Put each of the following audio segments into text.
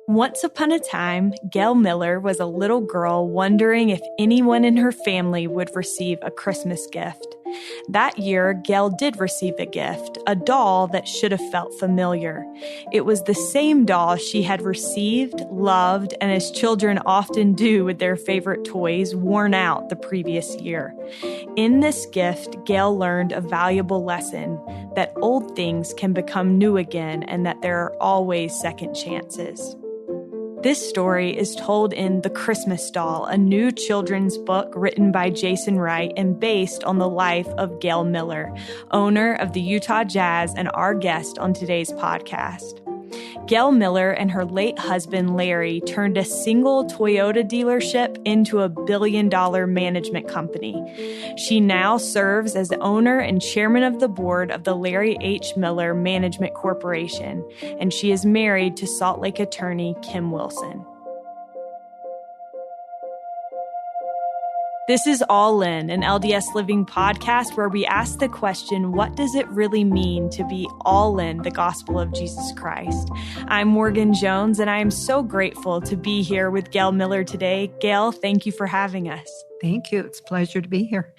Once upon a time, Gail Miller was a little girl wondering if anyone in her family would receive a Christmas gift. That year, Gail did receive a gift, a doll that should have felt familiar. It was the same doll she had received, loved, and as children often do with their favorite toys, worn out the previous year. In this gift, Gail learned a valuable lesson that old things can become new again and that there are always second chances. This story is told in The Christmas Doll, a new children's book written by Jason Wright and based on the life of Gail Miller, owner of the Utah Jazz and our guest on today's podcast. Gail Miller and her late husband, Larry, turned a single Toyota dealership into a billion-dollar management company. She now serves as the owner and chairman of the board of the Larry H. Miller Management Corporation, and she is married to Salt Lake attorney Kim Wilson. This is All In, an LDS Living podcast where we ask the question, what does it really mean to be all in the gospel of Jesus Christ? I'm Morgan Jones, and I am so grateful to be here with Gail Miller today. Gail, thank you for having us. Thank you. It's a pleasure to be here.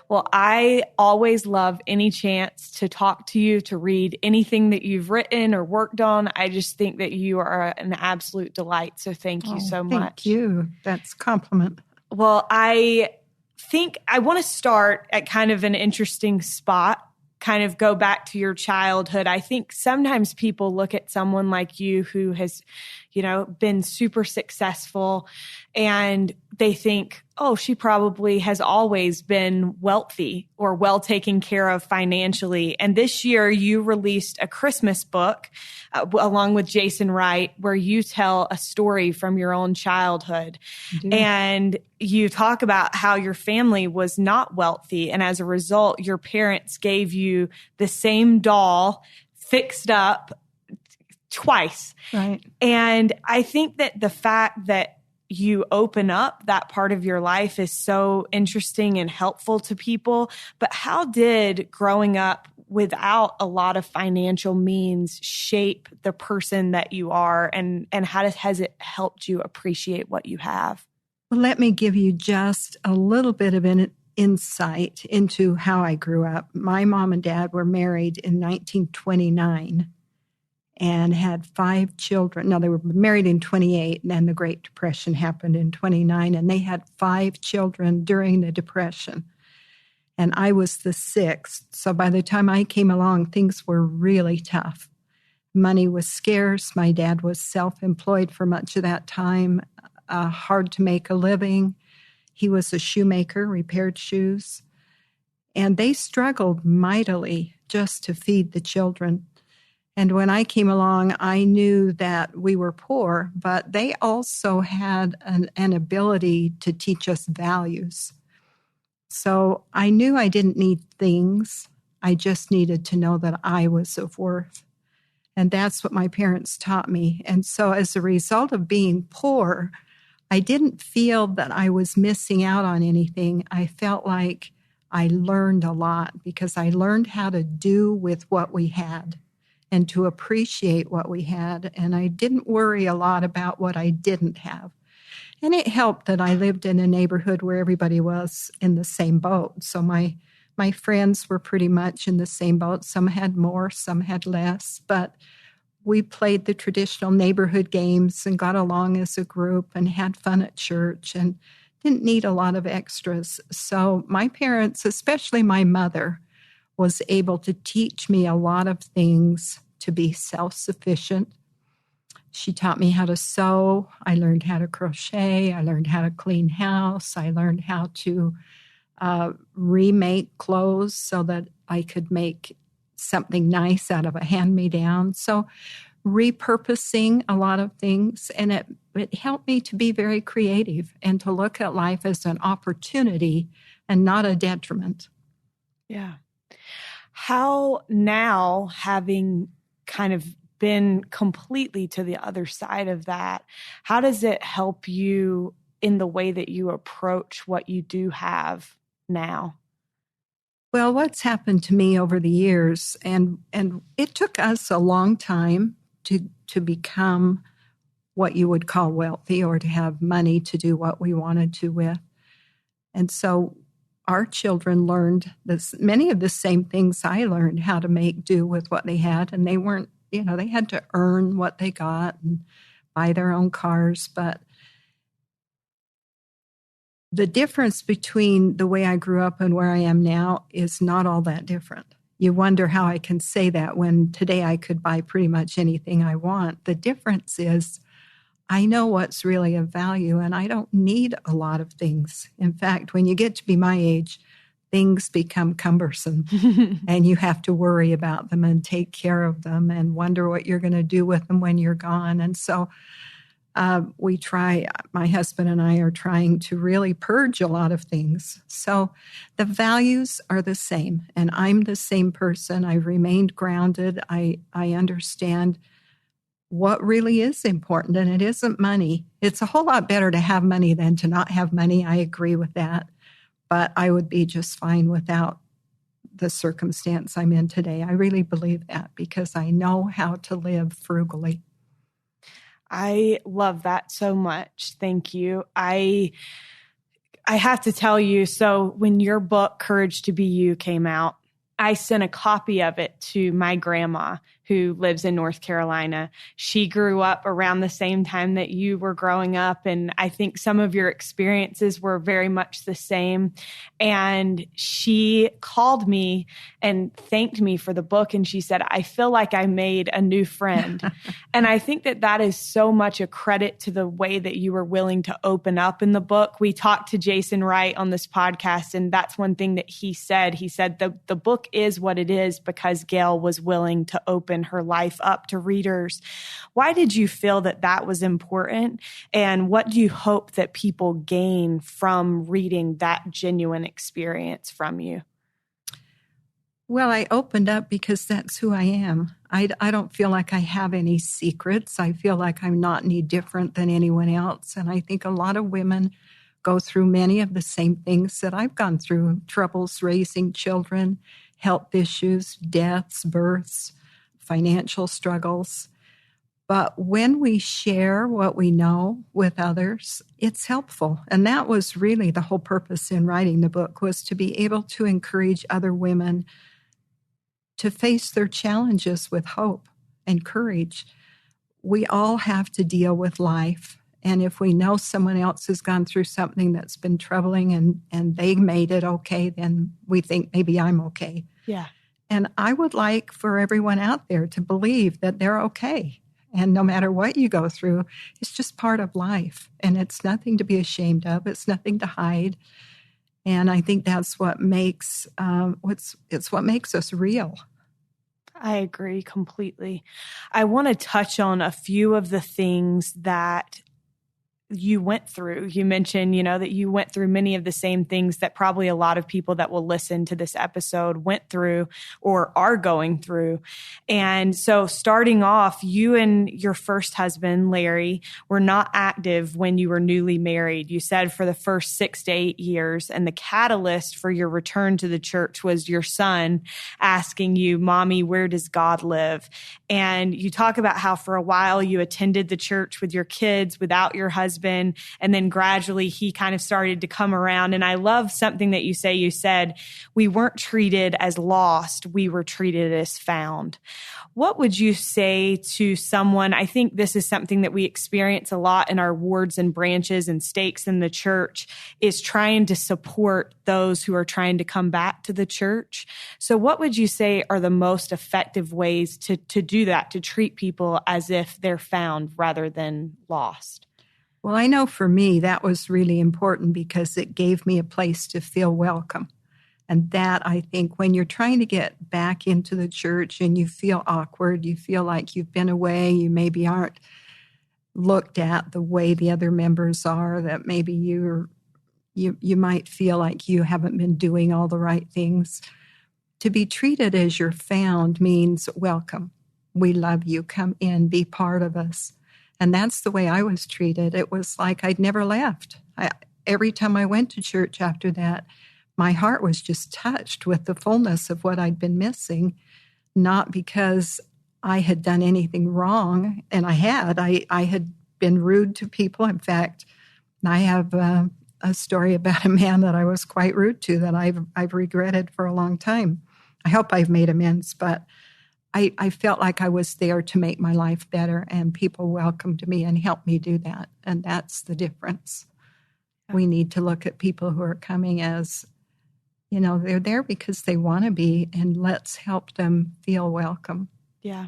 Well, I always love any chance to talk to you, to read anything that you've written or worked on. I just think that you are an absolute delight. So thank you so much. Thank you. That's a compliment. Well, I think I want to start at kind of an interesting spot, kind of go back to your childhood. I think sometimes people look at someone like you who has, been super successful and they think, oh, she probably has always been wealthy or well taken care of financially. And this year you released a Christmas book along with Jason Wright, where you tell a story from your own childhood. And you talk about how your family was not wealthy. And as a result, your parents gave you the same doll fixed up twice. Right. And I think that the fact that you open up that part of your life is so interesting and helpful to people. But how did growing up without a lot of financial means shape the person that you are? And how has it helped you appreciate what you have? Well, let me give you just a little bit of an insight into how I grew up. My mom and dad were married in 1929 and had 5 children. No, they were married in 28, and then the Great Depression happened in 29, and they had 5 children during the Depression. And I was the 6th. So by the time I came along, things were really tough. Money was scarce. My dad was self-employed for much of that time, hard to make a living. He was a shoemaker, repaired shoes. And they struggled mightily just to feed the children. And when I came along, I knew that we were poor, but they also had an ability to teach us values. So I knew I didn't need things. I just needed to know that I was of worth. And that's what my parents taught me. And so as a result of being poor, I didn't feel that I was missing out on anything. I felt like I learned a lot because I learned how to do with what we had and to appreciate what we had. And I didn't worry a lot about what I didn't have. And it helped that I lived in a neighborhood where everybody was in the same boat. So my friends were pretty much in the same boat. Some had more, some had less. But we played the traditional neighborhood games and got along as a group and had fun at church and didn't need a lot of extras. So my parents, especially my mother, was able to teach me a lot of things to be self-sufficient. She taught me how to sew. I learned how to crochet. I learned how to clean house. I learned how to remake clothes so that I could make something nice out of a hand-me-down. So repurposing a lot of things, and it helped me to be very creative and to look at life as an opportunity and not a detriment. Yeah. How now, having kind of been completely to the other side of that, how does it help you in the way that you approach what you do have now? Well, what's happened to me over the years, and it took us a long time to become what you would call wealthy or to have money to do what we wanted to with. And so our children learned many of the same things I learned, how to make do with what they had. And they weren't, they had to earn what they got and buy their own cars. But the difference between the way I grew up and where I am now is not all that different. You wonder how I can say that when today I could buy pretty much anything I want. The difference is I know what's really of value, and I don't need a lot of things. In fact, when you get to be my age, things become cumbersome, and you have to worry about them and take care of them and wonder what you're going to do with them when you're gone. And so my husband and I are trying to really purge a lot of things. So the values are the same, and I'm the same person. I've remained grounded. I understand what really is important, and it isn't money. It's a whole lot better to have money than to not have money. I agree with that, but I would be just fine without the circumstance I'm in today. I really believe that because I know how to live frugally. I love that so much. Thank you. I have to tell you, so when your book, Courage to Be You, came out, I sent a copy of it to my grandma who lives in North Carolina. She grew up around the same time that you were growing up, and I think some of your experiences were very much the same. And she called me and thanked me for the book, and she said, I feel like I made a new friend. And I think that is so much a credit to the way that you were willing to open up in the book. We talked to Jason Wright on this podcast, and that's one thing that he said. He said the book is what it is because Gail was willing to open her life up to readers. Why did you feel that was important? And what do you hope that people gain from reading that genuine experience from you? Well, I opened up because that's who I am. I don't feel like I have any secrets. I feel like I'm not any different than anyone else. And I think a lot of women go through many of the same things that I've gone through: troubles raising children, health issues, deaths, births, financial struggles. But when we share what we know with others, it's helpful. And that was really the whole purpose in writing the book, was to be able to encourage other women to face their challenges with hope and courage. We all have to deal with life. And if we know someone else has gone through something that's been troubling and they made it okay, then we think maybe I'm okay. Yeah. And I would like for everyone out there to believe that they're okay. And no matter what you go through, it's just part of life. And it's nothing to be ashamed of. It's nothing to hide. And I think that's what makes what makes us real. I agree completely. I want to touch on a few of the things that you went through. You mentioned, that you went through many of the same things that probably a lot of people that will listen to this episode went through or are going through. And so starting off, you and your first husband, Larry, were not active when you were newly married. You said for the first 6 to 8 years, and the catalyst for your return to the church was your son asking you, Mommy, where does God live? And you talk about how for a while you attended the church with your kids without your husband. And then gradually he kind of started to come around. And I love something that you say. You said, we weren't treated as lost. We were treated as found. What would you say to someone? I think this is something that we experience a lot in our wards and branches and stakes in the church, is trying to support those who are trying to come back to the church. So what would you say are the most effective ways to do that, to treat people as if they're found rather than lost? Well, I know for me, that was really important because it gave me a place to feel welcome. And that, I think, when you're trying to get back into the church and you feel awkward, you feel like you've been away, you maybe aren't looked at the way the other members are, that maybe you might feel like you haven't been doing all the right things. To be treated as you're found means welcome. We love you. Come in, be part of us. And that's the way I was treated. It was like I'd never left. Every time I went to church after that, my heart was just touched with the fullness of what I'd been missing, not because I had done anything wrong, and I had been rude to people. In fact, I have a story about a man that I was quite rude to that I've regretted for a long time. I hope I've made amends, but I felt like I was there to make my life better, and people welcomed me and helped me do that. And that's the difference. Yeah. We need to look at people who are coming as, they're there because they want to be, and let's help them feel welcome. Yeah.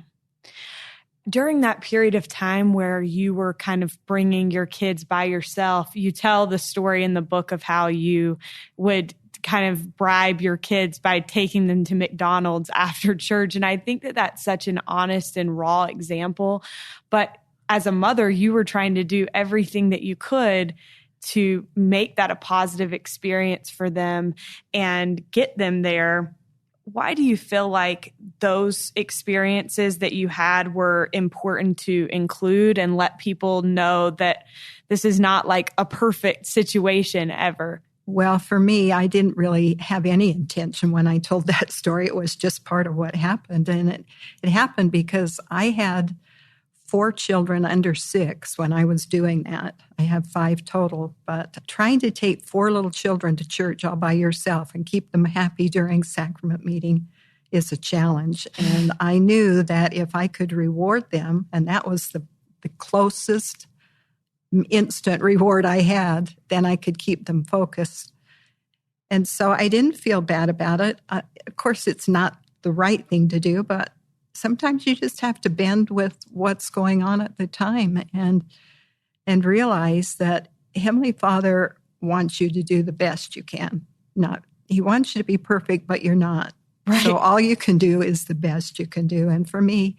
During that period of time where you were kind of bringing your kids by yourself, you tell the story in the book of how you would kind of bribe your kids by taking them to McDonald's after church. And I think that that's such an honest and raw example. But as a mother, you were trying to do everything that you could to make that a positive experience for them and get them there. Why do you feel like those experiences that you had were important to include and let people know that this is not like a perfect situation ever? Well, for me, I didn't really have any intention when I told that story. It was just part of what happened. And it happened because I had 4 children under 6 when I was doing that. I have 5 total. But trying to take 4 little children to church all by yourself and keep them happy during sacrament meeting is a challenge. And I knew that if I could reward them, and that was the closest instant reward I had, then I could keep them focused. And so I didn't feel bad about it. Of course, it's not the right thing to do, but sometimes you just have to bend with what's going on at the time and realize that Heavenly Father wants you to do the best you can. He wants you to be perfect, but you're not. Right. So all you can do is the best you can do. And for me,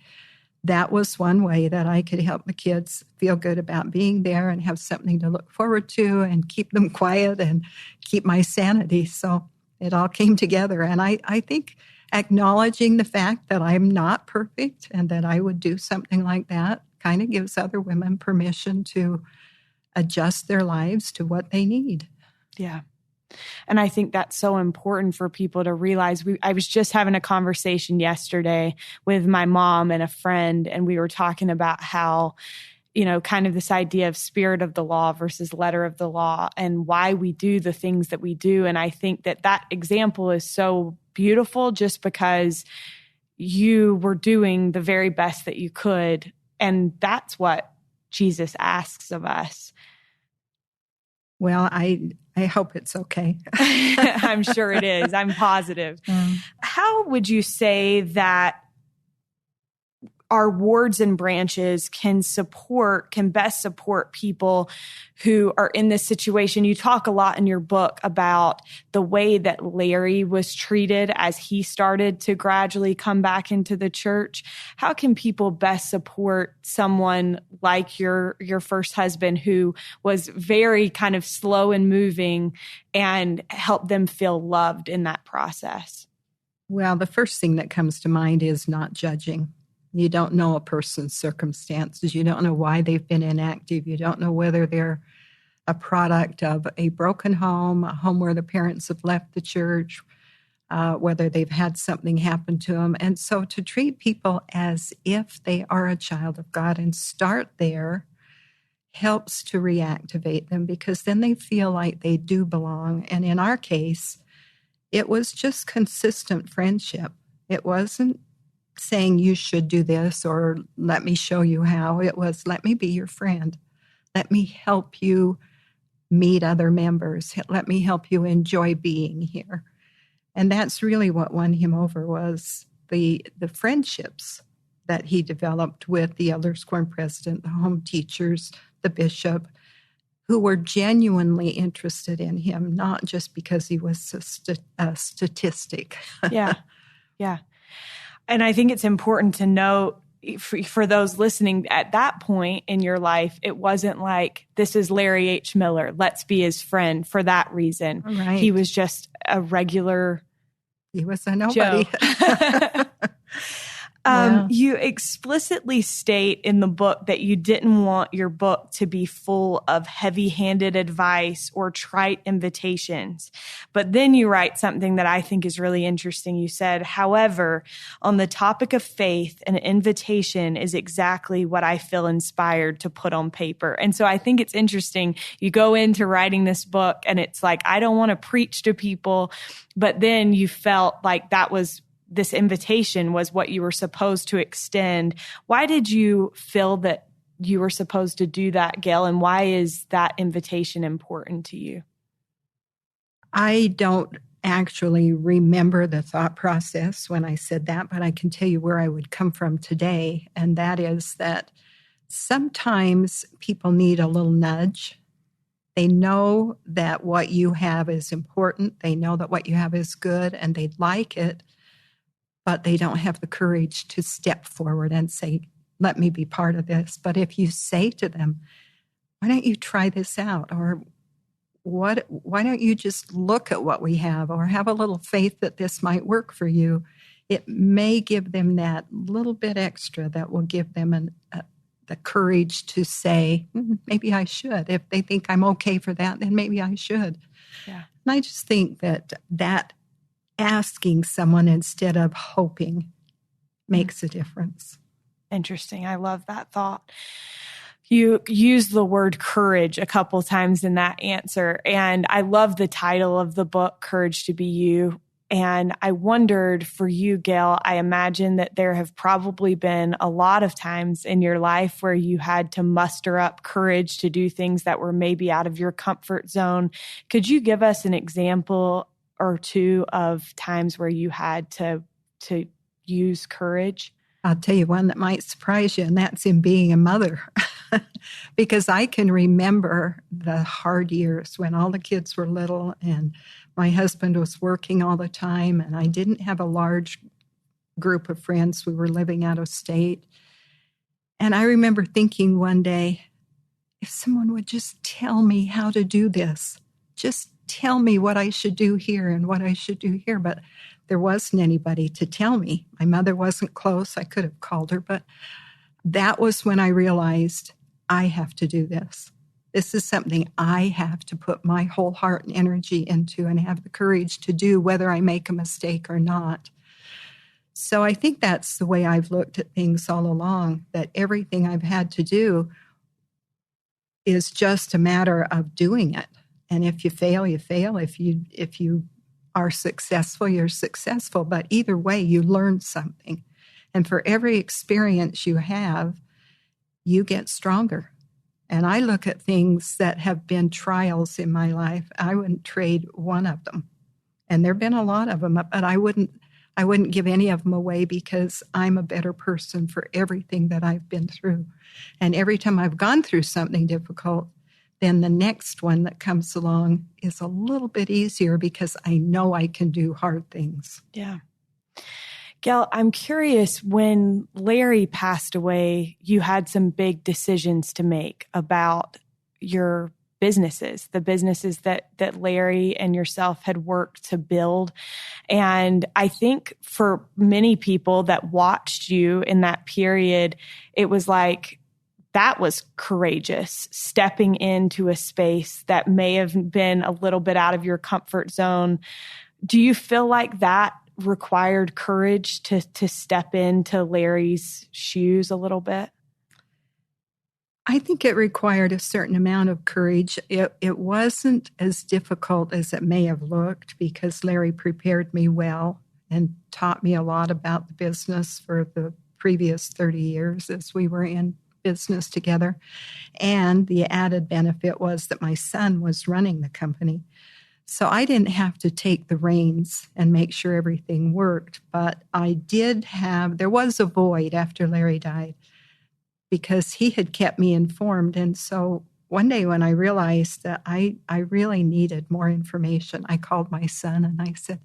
that was one way that I could help the kids feel good about being there and have something to look forward to and keep them quiet and keep my sanity. So it all came together. And I think acknowledging the fact that I'm not perfect and that I would do something like that kind of gives other women permission to adjust their lives to what they need. Yeah. And I think that's so important for people to realize. I was just having a conversation yesterday with my mom and a friend, and we were talking about how, kind of this idea of spirit of the law versus letter of the law and why we do the things that we do. And I think that example is so beautiful just because you were doing the very best that you could. And that's what Jesus asks of us. Well, I hope it's okay. I'm sure it is. I'm positive. How would you say that our wards and branches can best support people who are in this situation? You talk a lot in your book about the way that Larry was treated as he started to gradually come back into the church. How can people best support someone like your first husband who was very kind of slow in moving and help them feel loved in that process? Well, the first thing that comes to mind is not judging. You don't know a person's circumstances. You don't know why they've been inactive. You don't know whether they're a product of a broken home, a home where the parents have left the church, whether they've had something happen to them. And so to treat people as if they are a child of God and start there helps to reactivate them, because then they feel like they do belong. And in our case, it was just consistent friendship. It wasn't saying you should do this or let me show you how. It was, let me be your friend. Let me help you meet other members. Let me help you enjoy being here. And that's really what won him over, was the friendships that he developed with the elders quorum president, the home teachers, the bishop, who were genuinely interested in him, not just because he was a statistic. Yeah. And I think it's important to note for those listening, at that point in your life, it wasn't like, this is Larry H. Miller, let's be his friend for that reason. Right. He was just a regular He was a nobody. Yeah. You explicitly state in the book that you didn't want your book to be full of heavy-handed advice or trite invitations. But then you write something that I think is really interesting. You said, however, on the topic of faith, an invitation is exactly what I feel inspired to put on paper. And so I think it's interesting. You go into writing this book and it's like, I don't want to preach to people, but then you felt like this invitation was what you were supposed to extend. Why did you feel that you were supposed to do that, Gail? And why is that invitation important to you? I don't actually remember the thought process when I said that, but I can tell you where I would come from today. And that is that sometimes people need a little nudge. They know that what you have is important. They know that what you have is good and they'd like it, but they don't have the courage to step forward and say, let me be part of this. But if you say to them, why don't you try this out? Or why don't you just look at what we have or have a little faith that this might work for you? It may give them that little bit extra that will give them the courage to say, maybe I should. If they think I'm okay for that, then maybe I should. Yeah. And I just think that asking someone instead of hoping makes a difference. Interesting. I love that thought. You use the word courage a couple times in that answer. And I love the title of the book, Courage to Be You. And I wondered for you, Gail, I imagine that there have probably been a lot of times in your life where you had to muster up courage to do things that were maybe out of your comfort zone. Could you give us an example or two of times where you had to use courage? I'll tell you one that might surprise you, and that's in being a mother. Because I can remember the hard years when all the kids were little and my husband was working all the time and I didn't have a large group of friends. We were living out of state. And I remember thinking one day, if someone would just tell me how to do this, just tell me what I should do here and what I should do here. But there wasn't anybody to tell me. My mother wasn't close. I could have called her, but that was when I realized I have to do this. This is something I have to put my whole heart and energy into and have the courage to do, whether I make a mistake or not. So I think that's the way I've looked at things all along, that everything I've had to do is just a matter of doing it. And if you fail, you fail. If you are successful, you're successful. But either way, you learn something. And for every experience you have, you get stronger. And I look at things that have been trials in my life. I wouldn't trade one of them. And there have been a lot of them, but I wouldn't give any of them away because I'm a better person for everything that I've been through. And every time I've gone through something difficult, then the next one that comes along is a little bit easier because I know I can do hard things. Yeah. Gail, I'm curious, when Larry passed away, you had some big decisions to make about your businesses, the businesses that Larry and yourself had worked to build. And I think for many people that watched you in that period, it was like, that was courageous, stepping into a space that may have been a little bit out of your comfort zone. Do you feel like that required courage to step into Larry's shoes a little bit? I think it required a certain amount of courage. It wasn't as difficult as it may have looked because Larry prepared me well and taught me a lot about the business for the previous 30 years as we were in business together. And the added benefit was that my son was running the company. So I didn't have to take the reins and make sure everything worked. But there was a void after Larry died because he had kept me informed. And so one day when I realized that I really needed more information, I called my son and I said,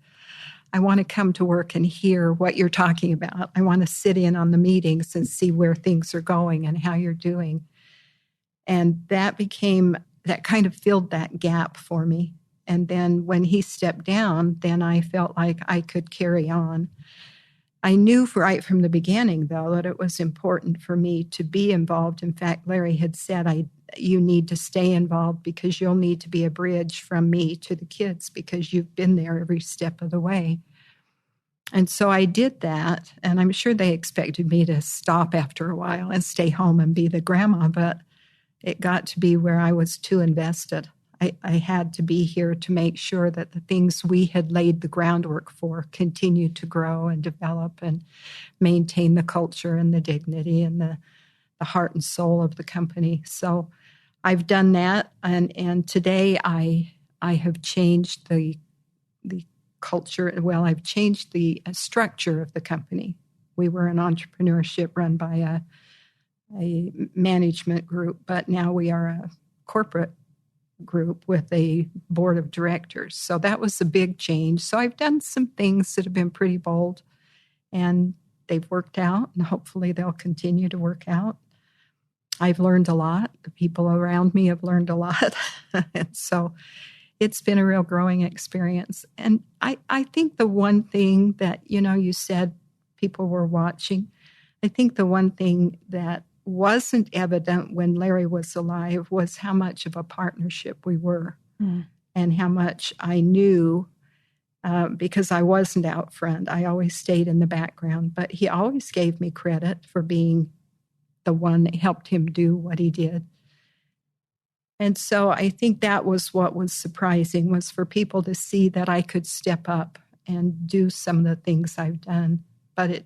I want to come to work and hear what you're talking about. I want to sit in on the meetings and see where things are going and how you're doing. And that kind of filled that gap for me. And then when he stepped down, then I felt like I could carry on. I knew right from the beginning, though, that it was important for me to be involved. In fact, Larry had said, you need to stay involved because you'll need to be a bridge from me to the kids because you've been there every step of the way. And so I did that, and I'm sure they expected me to stop after a while and stay home and be the grandma, but it got to be where I was too invested. I had to be here to make sure that the things we had laid the groundwork for continued to grow and develop and maintain the culture and the dignity and the heart and soul of the company. So I've done that, and today I have changed the culture. Well, I've changed the structure of the company. We were an entrepreneurship run by a management group, but now we are a corporate group with a board of directors. So that was a big change. So I've done some things that have been pretty bold, and they've worked out, and hopefully they'll continue to work out. I've learned a lot. The people around me have learned a lot. And so it's been a real growing experience. And I think the one thing that, you said people were watching, I think the one thing that wasn't evident when Larry was alive was how much of a partnership we were and how much I knew because I wasn't out front. I always stayed in the background, but he always gave me credit for being the one that helped him do what he did. And so I think that was what was surprising, was for people to see that I could step up and do some of the things I've done. But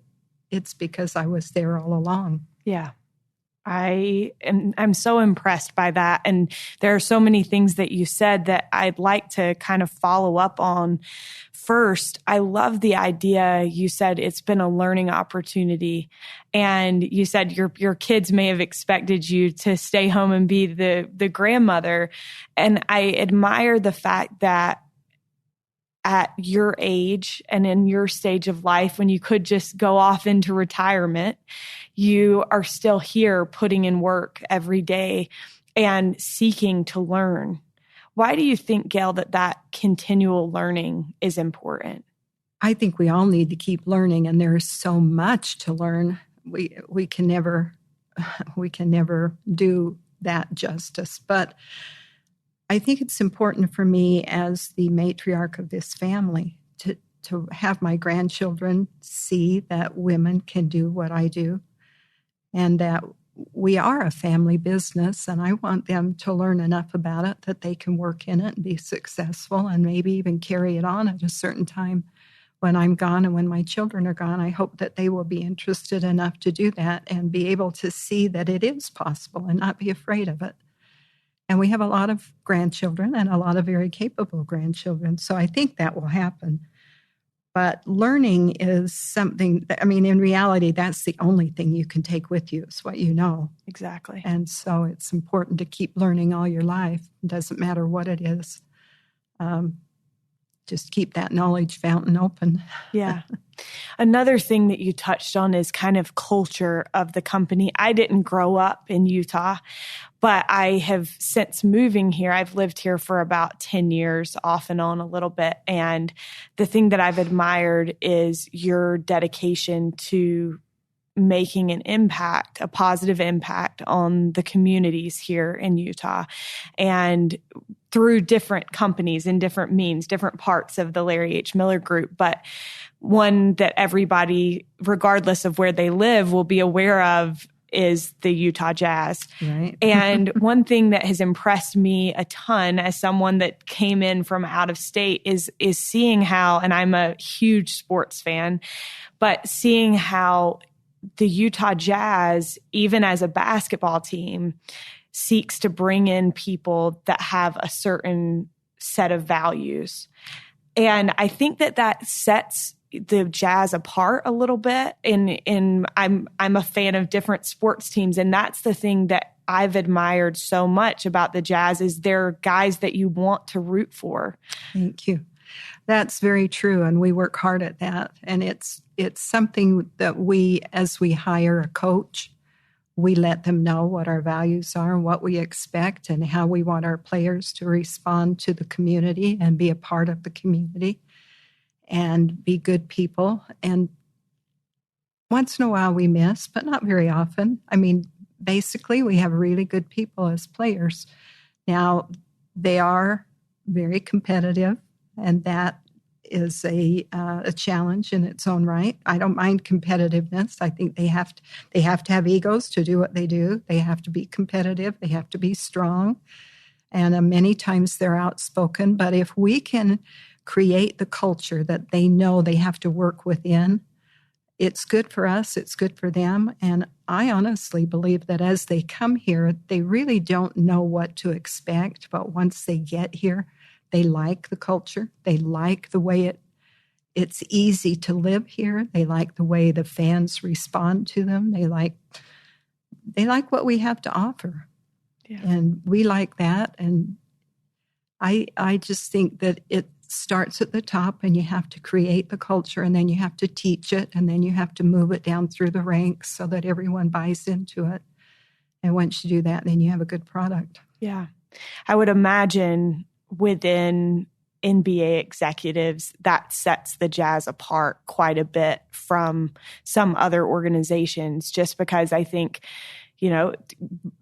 it's because I was there all along. Yeah. I'm so impressed by that. And there are so many things that you said that I'd like to kind of follow up on. First, I love the idea. You said it's been a learning opportunity. And you said your kids may have expected you to stay home and be the grandmother. And I admire the fact that at your age and in your stage of life, when you could just go off into retirement, you are still here putting in work every day and seeking to learn. Why do you think, Gail, that continual learning is important? I think we all need to keep learning, and there is so much to learn. We can never do that justice. But I think it's important for me as the matriarch of this family to have my grandchildren see that women can do what I do and that we are a family business, and I want them to learn enough about it that they can work in it and be successful and maybe even carry it on at a certain time when I'm gone and when my children are gone. I hope that they will be interested enough to do that and be able to see that it is possible and not be afraid of it. And we have a lot of grandchildren and a lot of very capable grandchildren. So I think that will happen. But learning is something that, in reality, that's the only thing you can take with you is what you know. Exactly. And so it's important to keep learning all your life. It doesn't matter what it is. Just keep that knowledge fountain open. Yeah. Another thing that you touched on is kind of culture of the company. I didn't grow up in Utah, but I have since moving here, I've lived here for about 10 years off and on a little bit. And the thing that I've admired is your dedication to making an impact, a positive impact on the communities here in Utah. And through different companies and different means, different parts of the Larry H. Miller Group, but one that everybody, regardless of where they live, will be aware of is the Utah Jazz. Right. And one thing that has impressed me a ton as someone that came in from out of state is seeing how, and I'm a huge sports fan, but seeing how the Utah Jazz, even as a basketball team, seeks to bring in people that have a certain set of values. And I think that sets the Jazz apart a little bit. I'm a fan of different sports teams, and that's the thing that I've admired so much about the Jazz is they're guys that you want to root for. Thank you. That's very true, and we work hard at that. And it's something that as we hire a coach, we let them know what our values are and what we expect and how we want our players to respond to the community and be a part of the community and be good people. And Once in a while we miss, but not very often. I mean, basically, we have really good people as players. Now, they are very competitive, and that is a challenge in its own right. I don't mind competitiveness. I think they have to have egos to do what they do. They have to be competitive. They have to be strong, and many times they're outspoken. But if we can create the culture that they know they have to work within, it's good for us, it's good for them. And I honestly believe that as they come here, they really don't know what to expect. But once they get here, they like the culture. They like the way it's easy to live here. They like the way the fans respond to them. They like what we have to offer. Yeah. And we like that. And I just think that it starts at the top, and you have to create the culture, and then you have to teach it, and then you have to move it down through the ranks so that everyone buys into it. And once you do that, then you have a good product. Yeah. I would imagine within NBA executives, that sets the Jazz apart quite a bit from some other organizations, just because I think,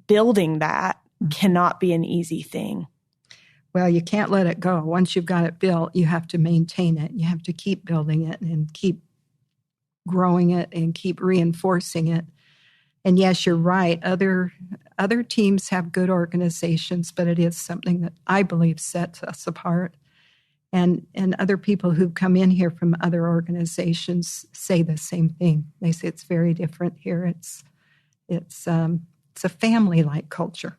building that cannot be an easy thing. Well, you can't let it go. Once you've got it built, you have to maintain it. You have to keep building it and keep growing it and keep reinforcing it. And yes, you're right. Other teams have good organizations, but it is something that I believe sets us apart. And other people who've come in here from other organizations say the same thing. They say it's very different here. It's a family-like culture.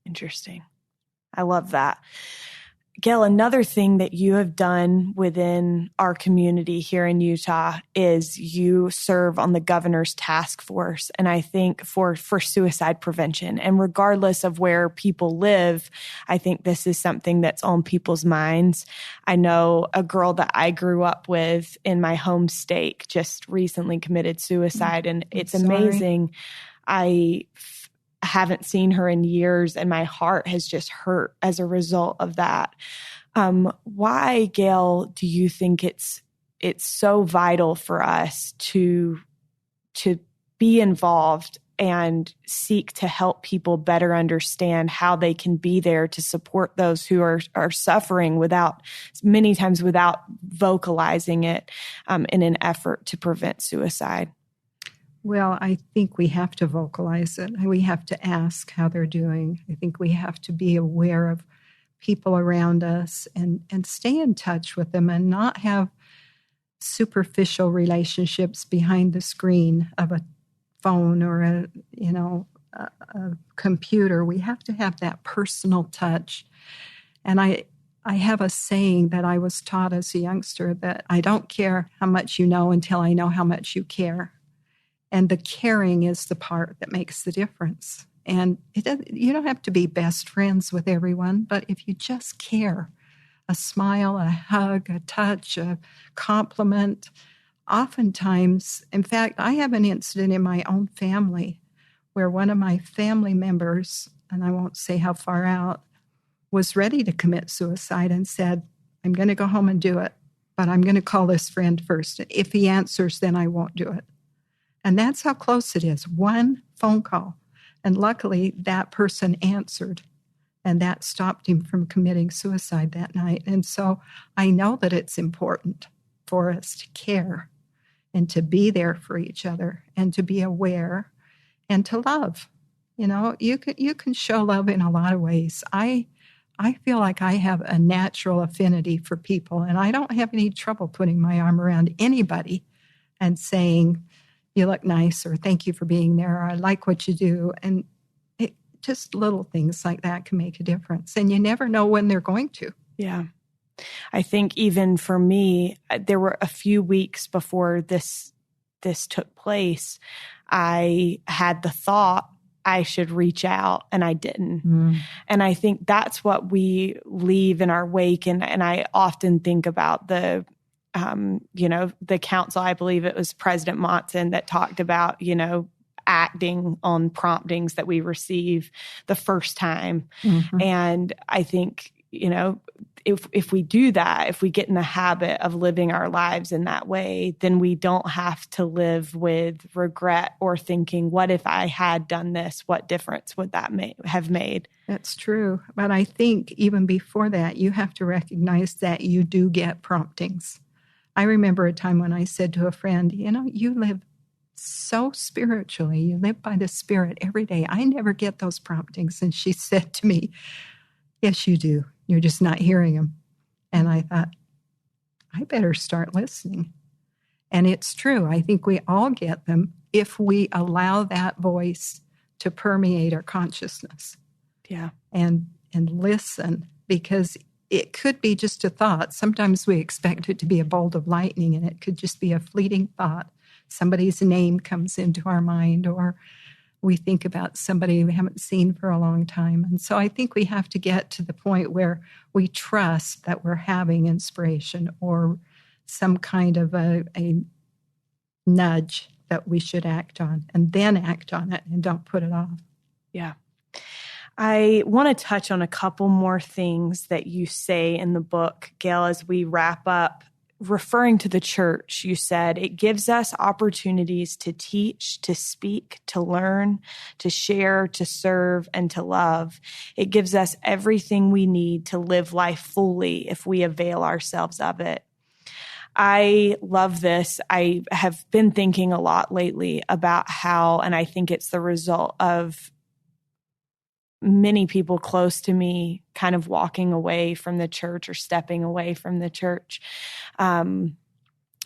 Interesting. I love that. Gail, another thing that you have done within our community here in Utah is you serve on the governor's task force, and I think for suicide prevention. And regardless of where people live, I think this is something that's on people's minds. I know a girl that I grew up with in my home state just recently committed suicide, and it's amazing. I haven't seen her in years, and my heart has just hurt as a result of that. Why, Gail, do you think it's so vital for us to be involved and seek to help people better understand how they can be there to support those who are suffering many times without vocalizing it, in an effort to prevent suicide? Well, I think we have to vocalize it. We have to ask how they're doing. I think we have to be aware of people around us and stay in touch with them and not have superficial relationships behind the screen of a phone or a computer. We have to have that personal touch. And I have a saying that I was taught as a youngster, that I don't care how much you know until I know how much you care. And the caring is the part that makes the difference. And you don't have to be best friends with everyone, but if you just care, a smile, a hug, a touch, a compliment, oftentimes, in fact, I have an incident in my own family where one of my family members, and I won't say how far out, was ready to commit suicide and said, I'm going to go home and do it, but I'm going to call this friend first. If he answers, then I won't do it. And that's how close it is. One phone call. And luckily, that person answered, and that stopped him from committing suicide that night. And so I know that it's important for us to care and to be there for each other and to be aware and to love. You can show love in a lot of ways. I feel like I have a natural affinity for people, and I don't have any trouble putting my arm around anybody and saying, you look nice, or thank you for being there, or I like what you do. And just little things like that can make a difference. And you never know when they're going to. Yeah. I think even for me, there were a few weeks before this took place, I had the thought I should reach out, and I didn't. And I think that's what we leave in our wake. And I often think about the council, I believe it was President Monson that talked about, acting on promptings that we receive the first time. Mm-hmm. And I think, if we do that, if we get in the habit of living our lives in that way, then we don't have to live with regret or thinking, what if I had done this? What difference would that have made? That's true. But I think even before that, you have to recognize that you do get promptings. I remember a time when I said to a friend, you live so spiritually. You live by the Spirit every day. I never get those promptings. And she said to me, yes, you do. You're just not hearing them. And I thought, I better start listening. And it's true. I think we all get them if we allow that voice to permeate our consciousness. Yeah. And listen, because it could be just a thought. Sometimes we expect it to be a bolt of lightning, and it could just be a fleeting thought. Somebody's name comes into our mind, or we think about somebody we haven't seen for a long time. And so I think we have to get to the point where we trust that we're having inspiration or some kind of a nudge that we should act on, and then act on it and don't put it off. Yeah. I want to touch on a couple more things that you say in the book, Gail, as we wrap up. Referring to the church, you said it gives us opportunities to teach, to speak, to learn, to share, to serve, and to love. It gives us everything we need to live life fully if we avail ourselves of it. I love this. I have been thinking a lot lately about how, and I think it's the result of many people close to me kind of walking away from the church or stepping away from the church. And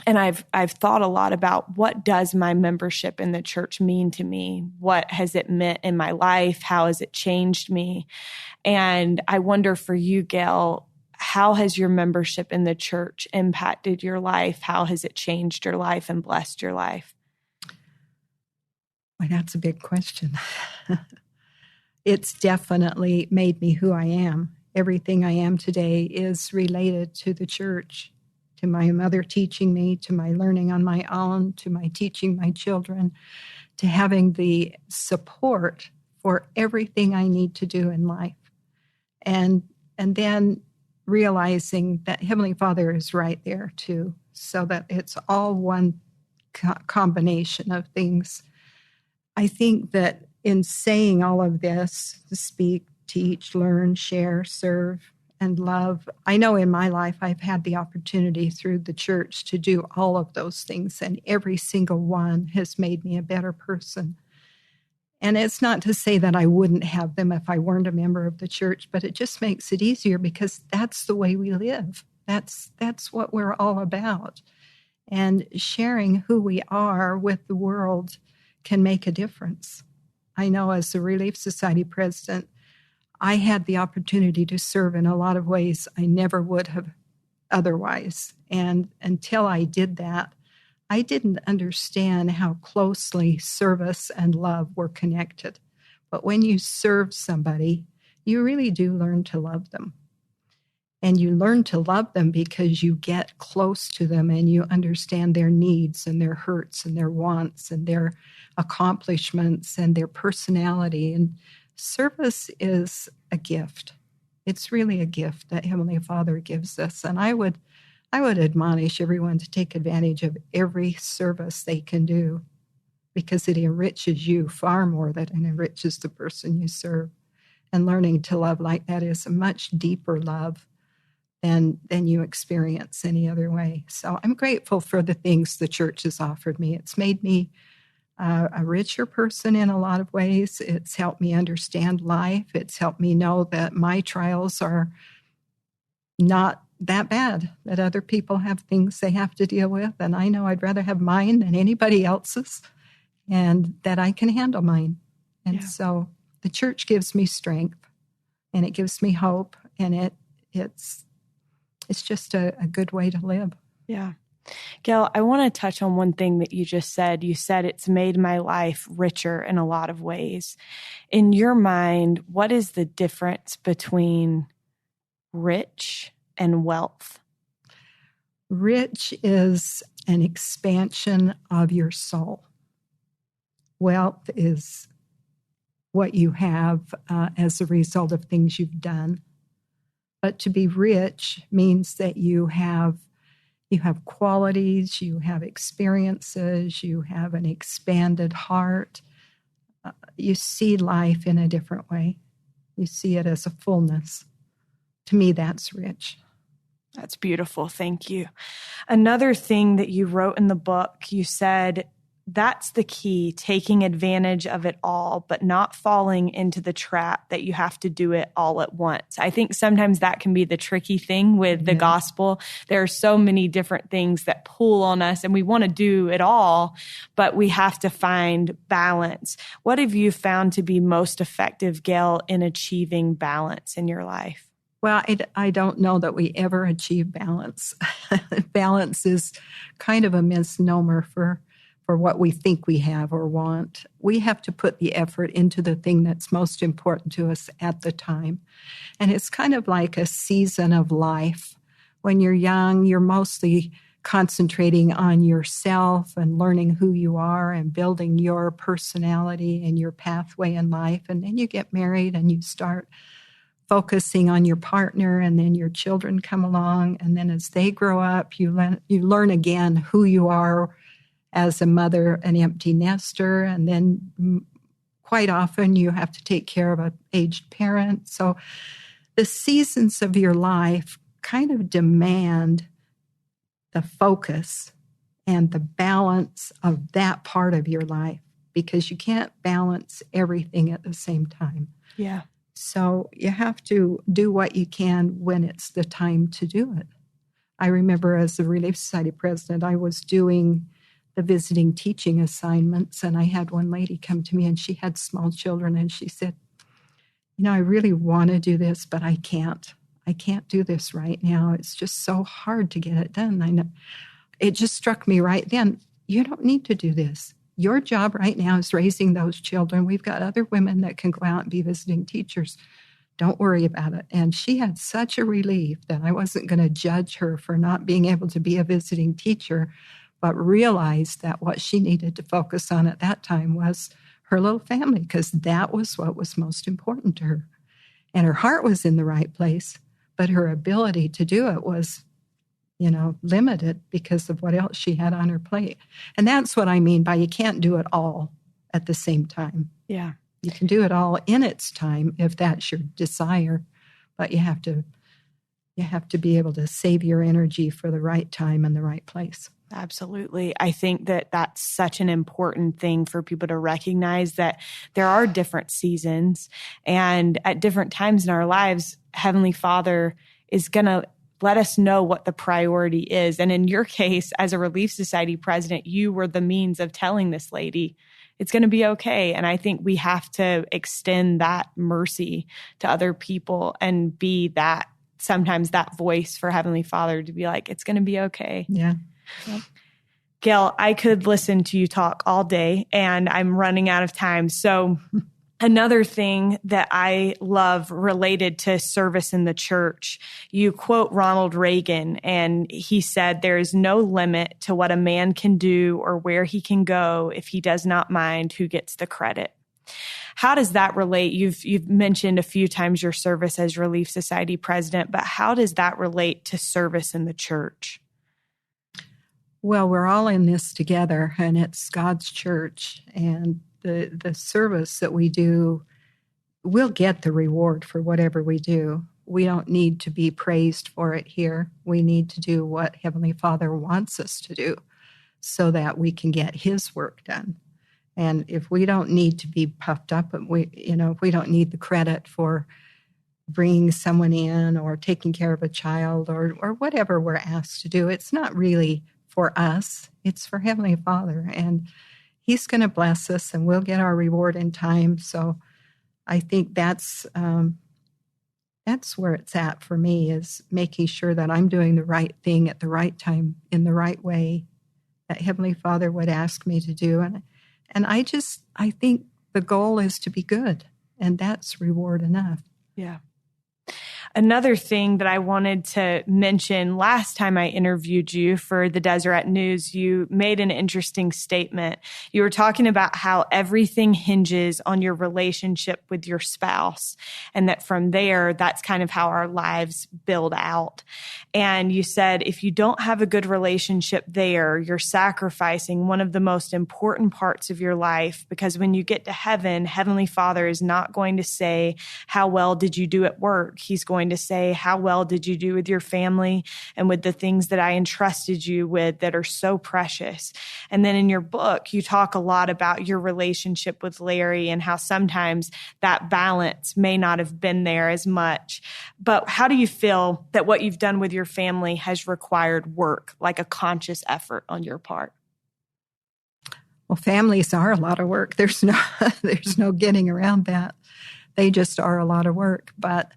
I've thought a lot about, what does my membership in the church mean to me? What has it meant in my life? How has it changed me? And I wonder for you, Gail, how has your membership in the church impacted your life? How has it changed your life and blessed your life? Well, that's a big question. It's definitely made me who I am. Everything I am today is related to the church, to my mother teaching me, to my learning on my own, to my teaching my children, to having the support for everything I need to do in life. And then realizing that Heavenly Father is right there too, so that it's all one combination of things. I think that in saying all of this, to speak, teach, learn, share, serve, and love, I know in my life I've had the opportunity through the church to do all of those things, and every single one has made me a better person. And it's not to say that I wouldn't have them if I weren't a member of the church, but it just makes it easier because that's the way we live. That's what we're all about. And sharing who we are with the world can make a difference. I know as the Relief Society president, I had the opportunity to serve in a lot of ways I never would have otherwise. And until I did that, I didn't understand how closely service and love were connected. But when you serve somebody, you really do learn to love them. And you learn to love them because you get close to them and you understand their needs and their hurts and their wants and their accomplishments and their personality. And service is a gift. It's really a gift that Heavenly Father gives us. And I would admonish everyone to take advantage of every service they can do, because it enriches you far more than it enriches the person you serve. And learning to love like that is a much deeper love than you experience any other way. So I'm grateful for the things the church has offered me. It's made me a richer person in a lot of ways. It's helped me understand life. It's helped me know that my trials are not that bad, that other people have things they have to deal with. And I know I'd rather have mine than anybody else's, and that I can handle mine. And so the church gives me strength, and it gives me hope, and it's just a good way to live. Yeah. Gail, I want to touch on one thing that you just said. You said it's made my life richer in a lot of ways. In your mind, what is the difference between rich and wealth? Rich is an expansion of your soul. Wealth is what you have as a result of things you've done. But to be rich means that you have qualities, you have experiences, you have an expanded heart. You see life in a different way. You see it as a fullness. To me, that's rich. That's beautiful. Thank you. Another thing that you wrote in the book, you said, that's the key, taking advantage of it all, but not falling into the trap that you have to do it all at once. I think sometimes that can be the tricky thing with the gospel. There are so many different things that pull on us and we want to do it all, but we have to find balance. What have you found to be most effective, Gail, in achieving balance in your life? Well, I don't know that we ever achieve balance. Balance is kind of a misnomer for what we think we have or want. We have to put the effort into the thing that's most important to us at the time. And it's kind of like a season of life. When you're young, you're mostly concentrating on yourself and learning who you are and building your personality and your pathway in life. And then you get married and you start focusing on your partner, and then your children come along. And then as they grow up, you learn again who you are as a mother, an empty nester, and then quite often you have to take care of an aged parent. So the seasons of your life kind of demand the focus and the balance of that part of your life, because you can't balance everything at the same time. Yeah. So you have to do what you can when it's the time to do it. I remember as the Relief Society president, I was doing the visiting teaching assignments, and I had one lady come to me, and she had small children, and she said, I really want to do this, but I can't. I can't do this right now. It's just so hard to get it done. I know. It just struck me right then. You don't need to do this. Your job right now is raising those children. We've got other women that can go out and be visiting teachers. Don't worry about it. And she had such a relief that I wasn't going to judge her for not being able to be a visiting teacher, but realized that what she needed to focus on at that time was her little family, because that was what was most important to her. And her heart was in the right place, but her ability to do it was, limited because of what else she had on her plate. And that's what I mean by you can't do it all at the same time. Yeah. You can do it all in its time if that's your desire, but you have to be able to save your energy for the right time and the right place. Absolutely. I think that that's such an important thing for people to recognize, that there are different seasons, and at different times in our lives, Heavenly Father is going to let us know what the priority is. And in your case, as a Relief Society president, you were the means of telling this lady, it's going to be okay. And I think we have to extend that mercy to other people and be sometimes that voice for Heavenly Father to be like, it's going to be okay. Yeah. Yep. Gail, I could listen to you talk all day, and I'm running out of time. So another thing that I love related to service in the church, you quote Ronald Reagan, and he said, there is no limit to what a man can do or where he can go if he does not mind who gets the credit. How does that relate? You've mentioned a few times your service as Relief Society president, but how does that relate to service in the church? Well, we're all in this together, and it's God's church, and the service that we do, we'll get the reward for whatever we do. We don't need to be praised for it here. We need to do what Heavenly Father wants us to do so that we can get His work done. And if we don't need to be puffed up, if we don't need the credit for bringing someone in or taking care of a child or whatever we're asked to do, it's not really for us, it's for Heavenly Father, and He's going to bless us, and we'll get our reward in time. So I think that's where it's at for me, is making sure that I'm doing the right thing at the right time in the right way that Heavenly Father would ask me to do. And I think the goal is to be good, and that's reward enough. Yeah. Another thing that I wanted to mention last time I interviewed you for the Deseret News, you made an interesting statement. You were talking about how everything hinges on your relationship with your spouse, and that from there, that's kind of how our lives build out. And you said, if you don't have a good relationship there, you're sacrificing one of the most important parts of your life, because when you get to heaven, Heavenly Father is not going to say, how well did you do at work? He's going to say, how well did you do with your family and with the things that I entrusted you with that are so precious? And then in your book, you talk a lot about your relationship with Larry and how sometimes that balance may not have been there as much. But how do you feel that what you've done with your family has required work, like a conscious effort on your part? Well, families are a lot of work. There's no getting around that. They just are a lot of work. But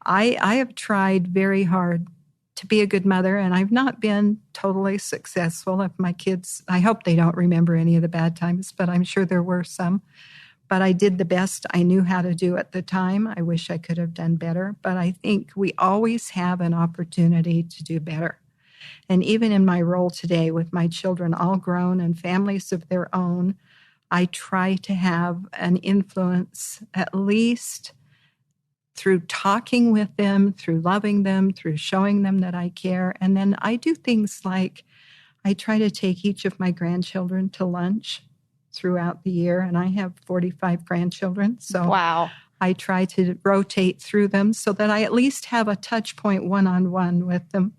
I have tried very hard to be a good mother, and I've not been totally successful. If my kids, I hope they don't remember any of the bad times, but I'm sure there were some. But I did the best I knew how to do at the time. I wish I could have done better, but I think we always have an opportunity to do better. And even in my role today with my children all grown and families of their own, I try to have an influence, at least through talking with them, through loving them, through showing them that I care. And then I do things like I try to take each of my grandchildren to lunch throughout the year. And I have 45 grandchildren. So wow. I try to rotate through them so that I at least have a touch point one-on-one with them.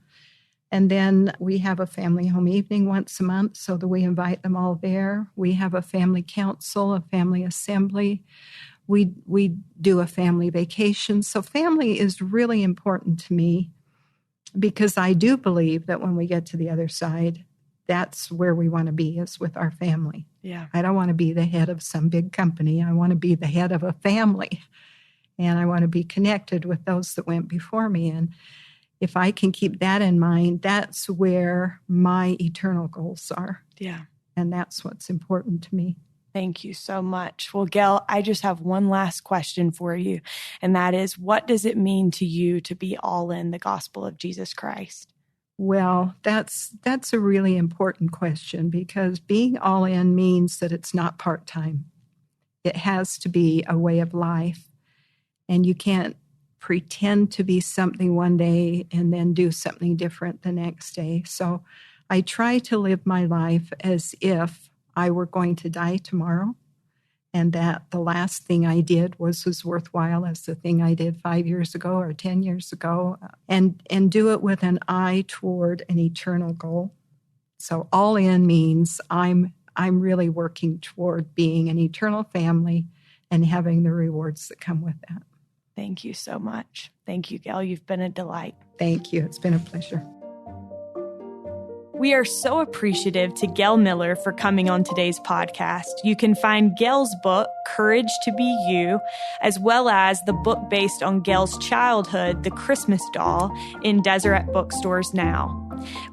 And then we have a family home evening once a month so that we invite them all there. We have a family council, a family assembly. We do a family vacation. So family is really important to me because I do believe that when we get to the other side, that's where we want to be, is with our family. Yeah. I don't want to be the head of some big company. I want to be the head of a family. And I want to be connected with those that went before me. And if I can keep that in mind, that's where my eternal goals are. Yeah. And that's what's important to me. Thank you so much. Well, Gail, I just have one last question for you, and that is, what does it mean to you to be all in the gospel of Jesus Christ? Well, that's a really important question, because being all in means that it's not part-time. It has to be a way of life, and you can't pretend to be something one day and then do something different the next day. So I try to live my life as if I were going to die tomorrow, and that the last thing I did was as worthwhile as the thing I did 5 years ago or 10 years ago, and do it with an eye toward an eternal goal. So all in means I'm really working toward being an eternal family and having the rewards that come with that. Thank you so much. Thank you, Gail. You've been a delight. Thank you. It's been a pleasure. We are so appreciative to Gail Miller for coming on today's podcast. You can find Gail's book, Courage to Be You, as well as the book based on Gail's childhood, The Christmas Doll, in Deseret bookstores now.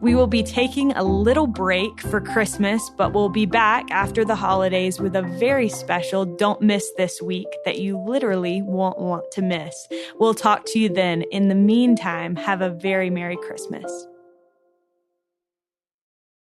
We will be taking a little break for Christmas, but we'll be back after the holidays with a very special Don't Miss This Week that you literally won't want to miss. We'll talk to you then. In the meantime, have a very Merry Christmas.